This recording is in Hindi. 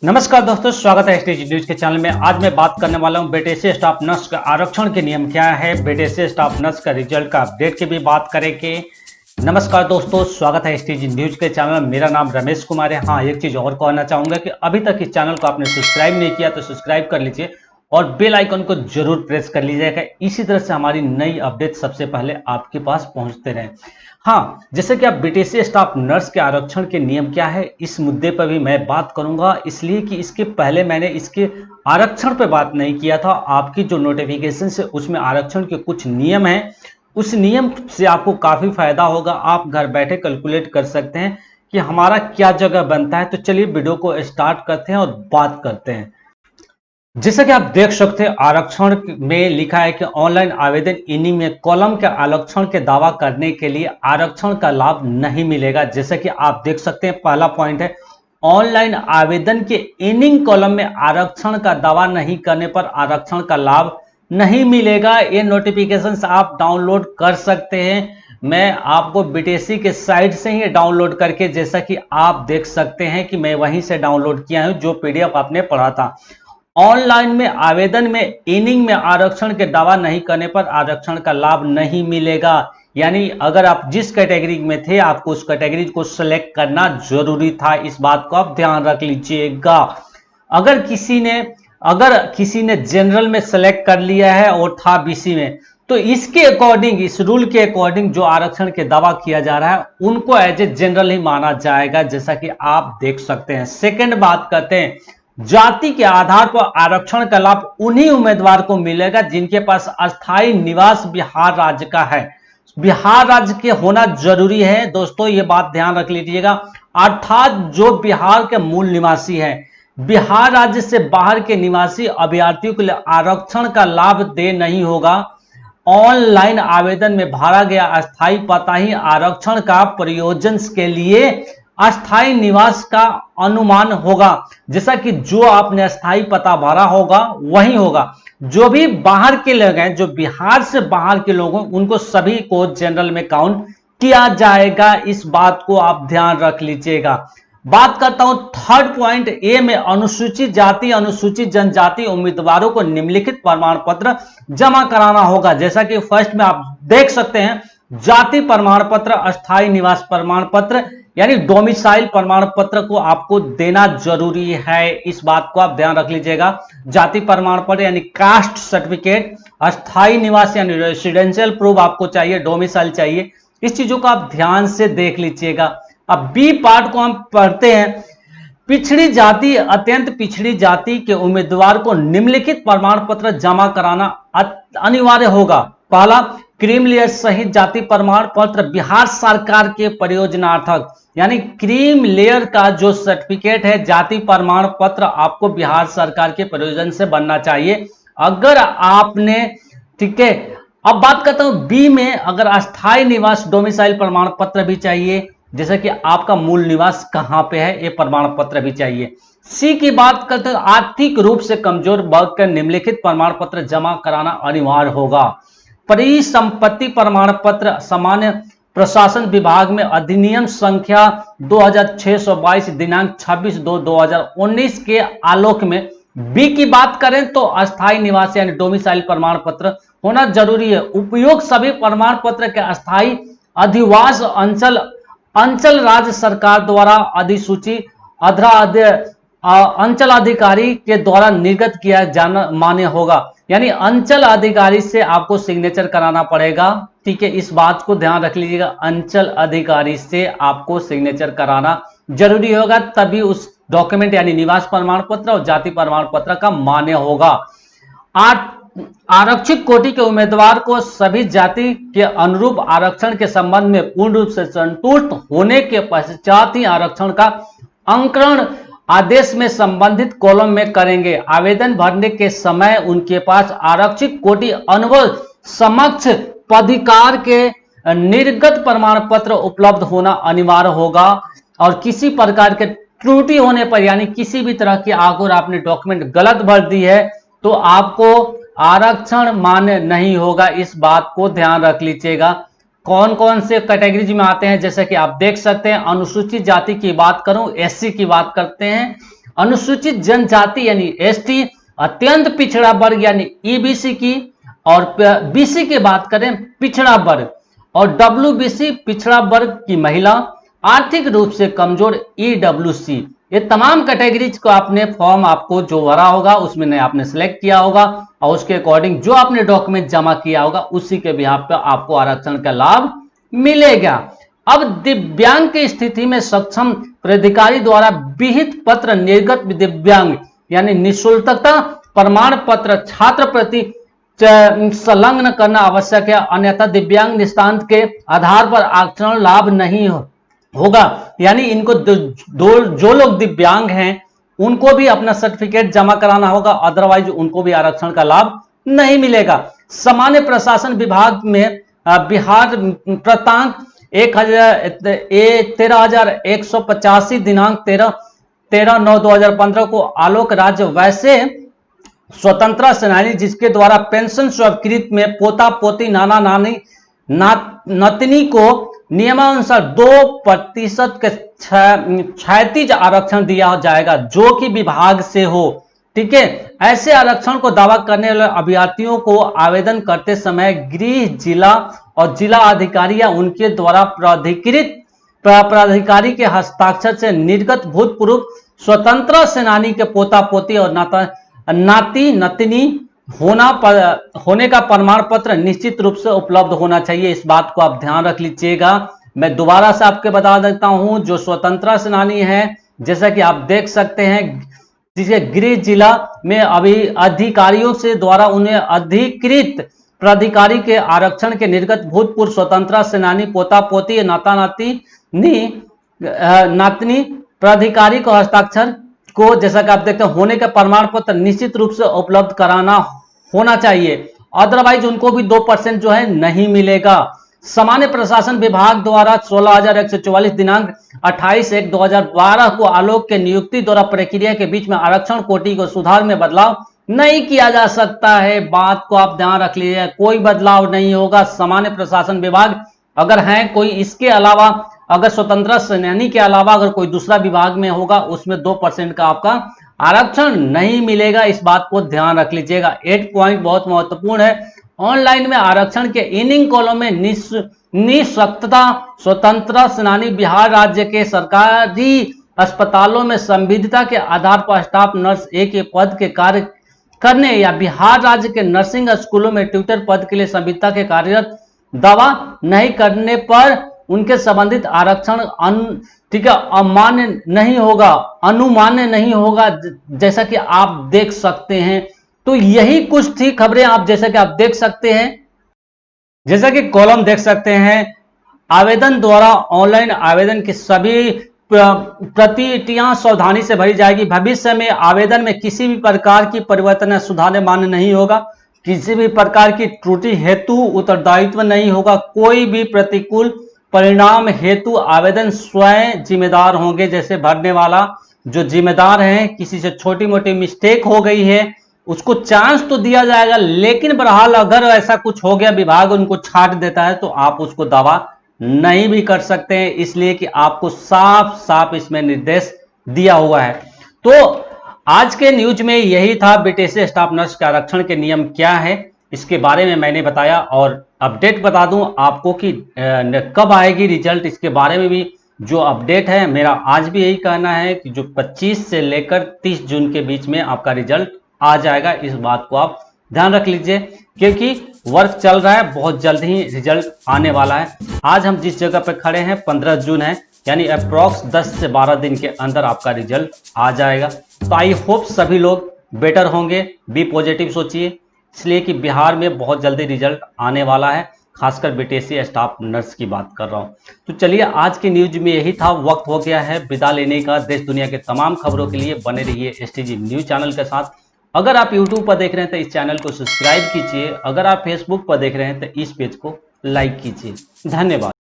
नमस्कार दोस्तों, स्वागत है एसटीजी न्यूज के चैनल में। आज मैं बात करने वाला हूं बीटीएस स्टाफ नर्स का आरक्षण के नियम क्या है, बीटीएस स्टाफ नर्स का रिजल्ट का अपडेट की भी बात करेंगे। नमस्कार दोस्तों, स्वागत है एसटीजी न्यूज के चैनल में। मेरा नाम रमेश कुमार है। हाँ, एक चीज और कहना चाहूंगा कि अभी तक इस चैनल को आपने सब्सक्राइब नहीं किया तो सब्सक्राइब कर लीजिए और बेल आइकन को जरूर प्रेस कर लीजिएगा। इसी तरह से हमारी नई अपडेट सबसे पहले आपके पास पहुंचते रहे। हाँ, जैसे कि आप बीटीएस स्टाफ नर्स के आरक्षण के नियम क्या है, इस मुद्दे पर भी मैं बात करूंगा, इसलिए कि इसके पहले मैंने इसके आरक्षण पर बात नहीं किया था। आपकी जो नोटिफिकेशन से उसमें आरक्षण के कुछ नियम हैं, उस नियम से आपको काफी फायदा होगा। आप घर बैठे कैलकुलेट कर सकते हैं कि हमारा क्या जगह बनता है। तो चलिए वीडियो को स्टार्ट करते हैं और बात करते हैं। जैसा कि आप देख सकते हैं, आरक्षण में लिखा है कि ऑनलाइन आवेदन इनिंग में कॉलम के आरक्षण के दावा करने के लिए आरक्षण का लाभ नहीं मिलेगा। जैसा कि आप देख सकते हैं, पहला पॉइंट है ऑनलाइन आवेदन के इनिंग कॉलम में आरक्षण का दावा नहीं करने पर आरक्षण का लाभ नहीं मिलेगा। ये नोटिफिकेशन आप डाउनलोड कर सकते हैं। मैं आपको बीटीएससी के साइट से ही डाउनलोड करके, जैसा कि आप देख सकते हैं कि मैं वहीं से डाउनलोड किया हूं, जो पीडीएफ आपने पढ़ा था। ऑनलाइन में आवेदन में इनिंग में आरक्षण के दावा नहीं करने पर आरक्षण का लाभ नहीं मिलेगा। यानी अगर आप जिस कैटेगरी में थे, आपको उस कैटेगरी को सिलेक्ट करना जरूरी था। इस बात को आप ध्यान रख लीजिएगा। अगर किसी ने जनरल में सिलेक्ट कर लिया है और था बीसी में, तो इसके अकॉर्डिंग, इस रूल के अकॉर्डिंग जो आरक्षण के दावा किया जा रहा है उनको एज ए जनरल ही माना जाएगा, जैसा कि आप देख सकते हैं। सेकंड बात करते हैं, जाति के आधार पर आरक्षण का लाभ उन्हीं उम्मीदवार को मिलेगा जिनके पास अस्थायी निवास बिहार राज्य का है। बिहार राज्य के होना जरूरी है दोस्तों, ये बात ध्यान रख लीजिएगा। अर्थात जो बिहार के मूल निवासी हैं, बिहार राज्य से बाहर के निवासी अभ्यर्थियों के लिए आरक्षण का लाभ दे नहीं होगा। ऑनलाइन आवेदन में भरा गया अस्थायी पता ही आरक्षण का प्रयोजन के लिए अस्थायी निवास का अनुमान होगा। जैसा कि जो आपने अस्थायी पता भरा होगा वही होगा। जो भी बाहर के लोग हैं, जो बिहार से बाहर के लोग हैं, उनको सभी को जनरल में काउंट किया जाएगा। इस बात को आप ध्यान रख लीजिएगा। बात करता हूं थर्ड पॉइंट ए में, अनुसूचित जाति अनुसूचित जनजाति उम्मीदवारों को निम्नलिखित प्रमाण पत्र जमा कराना होगा। जैसा कि फर्स्ट में आप देख सकते हैं, जाति प्रमाण पत्र, अस्थायी निवास प्रमाण पत्र यानी डोमिसाइल प्रमाण पत्र को आपको देना जरूरी है। इस बात को आप ध्यान रख लीजिएगा। जाति प्रमाण पत्र यानी कास्ट सर्टिफिकेट, अस्थायी निवास यानी रेसिडेंशियल प्रूफ आपको चाहिए, डोमिसाइल चाहिए। इस चीजों को आप ध्यान से देख लीजिएगा। अब बी पार्ट को हम पढ़ते हैं। पिछड़ी जाति, अत्यंत पिछड़ी जाति के उम्मीदवार को निम्नलिखित प्रमाण पत्र जमा कराना अनिवार्य होगा। पहला, क्रीम लेयर सहित जाति प्रमाण पत्र बिहार सरकार के प्रयोजनार्थक, यानी क्रीम लेयर का जो सर्टिफिकेट है, जाति प्रमाण पत्र आपको बिहार सरकार के प्रयोजन से बनना चाहिए। अगर आपने, ठीक है। अब बात करता हूं बी में, अगर अस्थायी निवास डोमिसाइल प्रमाण पत्र भी चाहिए, जैसे कि आपका मूल निवास कहां पे है, ये प्रमाण पत्र भी चाहिए। सी की बात करते हैं, आर्थिक रूप से कमजोर वर्ग का निम्नलिखित प्रमाण पत्र जमा कराना अनिवार्य होगा। परिसंपत्ति प्रमाण पत्र सामान्य प्रशासन विभाग में अधिनियम संख्या 2622 दिनांक 26/2/2019 के आलोक में। बी की बात करें तो अस्थायी निवास यानी डोमिसाइल प्रमाण पत्र होना जरूरी है। उपयोग सभी प्रमाण पत्र के अस्थायी अधिवास अंचल राज्य सरकार द्वारा अधिसूची अंचल अधिकारी के द्वारा निर्गत किया जाना मान्य होगा। यानी अंचल अधिकारी से आपको सिग्नेचर कराना पड़ेगा, ठीक है। इस बात को ध्यान रख लीजिएगा, अंचल अधिकारी से आपको सिग्नेचर कराना जरूरी होगा, तभी उस डॉक्यूमेंट यानी निवास प्रमाण पत्र और जाति प्रमाण पत्र का मान्य होगा। आरक्षित कोटि के उम्मीदवार को सभी जाति के अनुरूप आरक्षण के संबंध में पूर्ण रूप से संतुष्ट होने के पश्चात ही आरक्षण का अंकरण आदेश में संबंधित कॉलम में करेंगे। आवेदन भरने के समय उनके पास आरक्षित कोटि अनुभव समक्ष पदाधिकार के निर्गत प्रमाण पत्र उपलब्ध होना अनिवार्य होगा। और किसी प्रकार के त्रुटि होने पर, यानी किसी भी तरह की अगर आपने डॉक्यूमेंट गलत भर दी है तो आपको आरक्षण मान्य नहीं होगा। इस बात को ध्यान रख लीजिएगा। कौन कौन से कैटेगरीज में आते हैं, जैसे कि आप देख सकते हैं। अनुसूचित जाति की बात करूं, एससी की बात करते हैं। अनुसूचित जनजाति यानी एसटी, अत्यंत पिछड़ा वर्ग यानी ईबीसी की, और बीसी की बात करें पिछड़ा वर्ग, और डब्ल्यूबीसी पिछड़ा वर्ग की महिला, आर्थिक रूप से कमजोर ईडब्ल्यूसी। ये तमाम कैटेगरीज को आपने फॉर्म आपको जो भरा होगा उसमें आपने सिलेक्ट किया होगा और उसके अकॉर्डिंग जो आपने डॉक्यूमेंट जमा किया होगा उसी के बिहाफ पे आपको आरक्षण का लाभ मिलेगा। अब दिव्यांग की स्थिति में सक्षम प्राधिकारी द्वारा विहित पत्र निर्गत दिव्यांग यानी निःशुल्कता प्रमाण पत्र छात्र प्रति संलग्न करना आवश्यक है, अन्यथा दिव्यांग निष्ठांत के आधार पर आरक्षण लाभ नहीं होगा। यानी इनको जो लोग दिव्यांग हैं उनको भी अपना सर्टिफिकेट जमा कराना होगा, अदरवाइज उनको भी आरक्षण का लाभ नहीं मिलेगा। सामान्य प्रशासन विभाग में बिहार प्रांतांक 13,185 दिनांक 13/9/2015 को आलोक राज्य वैसे स्वतंत्रता सेनानी जिसके द्वारा पेंशन स्वीकृत में पोता पोती नाना नानी नतनी को नियमानुसार 2% के क्षैतिज आरक्षण दिया जाएगा जो कि विभाग से हो। ठीक है, ऐसे आरक्षण को दावा करने वाले अभ्यर्थियों को आवेदन करते समय गृह जिला और जिला अधिकारी या उनके द्वारा प्राधिकृत प्राधिकारी के हस्ताक्षर से निर्गत भूतपूर्व स्वतंत्रता सेनानी के पोता पोती और नाती नतनी होने का प्रमाण पत्र निश्चित रूप से उपलब्ध होना चाहिए। इस बात को आप ध्यान रख लीजिएगा। मैं दोबारा से आपके बता देता हूं, जो स्वतंत्रता सेनानी है जैसा कि आप देख सकते हैं, जिसे गृह जिला में अभी अधिकारियों से द्वारा उन्हें अधिकृत प्राधिकारी के आरक्षण के निर्गत भूतपूर्व स्वतंत्रता सेनानी पोता पोती नाता नातनी प्राधिकारी को हस्ताक्षर को जैसा कि आप देखते हैं होने का प्रमाण पत्र निश्चित रूप से उपलब्ध कराना होना चाहिए, अदरवाइज उनको भी 2% जो है नहीं मिलेगा। सामान्य प्रशासन विभाग द्वारा 16,144 दिनांक 28/1/2012 को आलोक के नियुक्ति द्वारा प्रक्रिया के बीच में आरक्षण कोटि को सुधार में बदलाव नहीं किया जा सकता है। बात को आप ध्यान रख लीजिए, कोई बदलाव नहीं होगा। सामान्य प्रशासन विभाग अगर है कोई, इसके अलावा अगर स्वतंत्रता सेनानी के अलावा अगर कोई दूसरा विभाग में होगा उसमें 2% का आपका आरक्षण नहीं मिलेगा। इस बात को ध्यान रख लीजिएगा। 8 पॉइंट बहुत महत्वपूर्ण है। ऑनलाइन में आरक्षण के इनिंग कॉलम में निःशक्तता स्वतंत्रता सेनानी बिहार राज्य के सरकारी अस्पतालों में संविधिता के आधार पर स्टाफ नर्स एक पद के कार्य करने या बिहार राज्य के नर्सिंग स्कूलों में ट्यूटर पद के लिए संविधिता के कार्यरत दावा नहीं करने पर उनके संबंधित आरक्षण ठीक है अमान्य नहीं होगा, अनुमान्य नहीं होगा, जैसा कि आप देख सकते हैं। तो यही कुछ थी खबरें, आप जैसा कि आप देख सकते हैं, जैसा कि कॉलम देख सकते हैं। आवेदन द्वारा ऑनलाइन आवेदन की सभी प्रतियां सावधानी से भरी जाएगी। भविष्य में आवेदन में किसी भी प्रकार की परिवर्तन या सुधार मान्य नहीं होगा। किसी भी प्रकार की त्रुटि हेतु उत्तरदायित्व नहीं होगा। कोई भी प्रतिकूल परिणाम हेतु आवेदन स्वयं जिम्मेदार होंगे। जैसे भरने वाला जो जिम्मेदार है, किसी से छोटी मोटी मिस्टेक हो गई है उसको चांस तो दिया जाएगा, लेकिन बहरहाल अगर ऐसा कुछ हो गया विभाग उनको छाट देता है तो आप उसको दावा नहीं भी कर सकते हैं, इसलिए कि आपको साफ साफ इसमें निर्देश दिया हुआ है। तो आज के न्यूज में यही था, बीटीएस स्टाफ नर्स के आरक्षण के नियम क्या है इसके बारे में मैंने बताया। और अपडेट बता दूं आपको कि कब आएगी रिजल्ट, इसके बारे में भी जो अपडेट है मेरा आज भी यही कहना है कि जो 25 से लेकर 30 जून के बीच में आपका रिजल्ट आ जाएगा। इस बात को आप ध्यान रख लीजिए क्योंकि वर्क चल रहा है, बहुत जल्द ही रिजल्ट आने वाला है। आज हम जिस जगह पर खड़े हैं 15 जून है, यानी अप्रॉक्स 10 से 12 दिन के अंदर आपका रिजल्ट आ जाएगा। तो आई होप सभी लोग बेटर होंगे, बी पॉजिटिव सोचिए, इसलिए कि बिहार में बहुत जल्दी रिजल्ट आने वाला है, खासकर बीटीएस स्टाफ नर्स की बात कर रहा हूं। तो चलिए आज की न्यूज में यही था, वक्त हो गया है विदा लेने का। देश दुनिया के तमाम खबरों के लिए बने रहिए एसटीजी न्यूज चैनल के साथ। अगर आप यूट्यूब पर देख रहे हैं तो इस चैनल को सब्सक्राइब कीजिए, अगर आप फेसबुक पर देख रहे हैं तो इस पेज को लाइक कीजिए। धन्यवाद।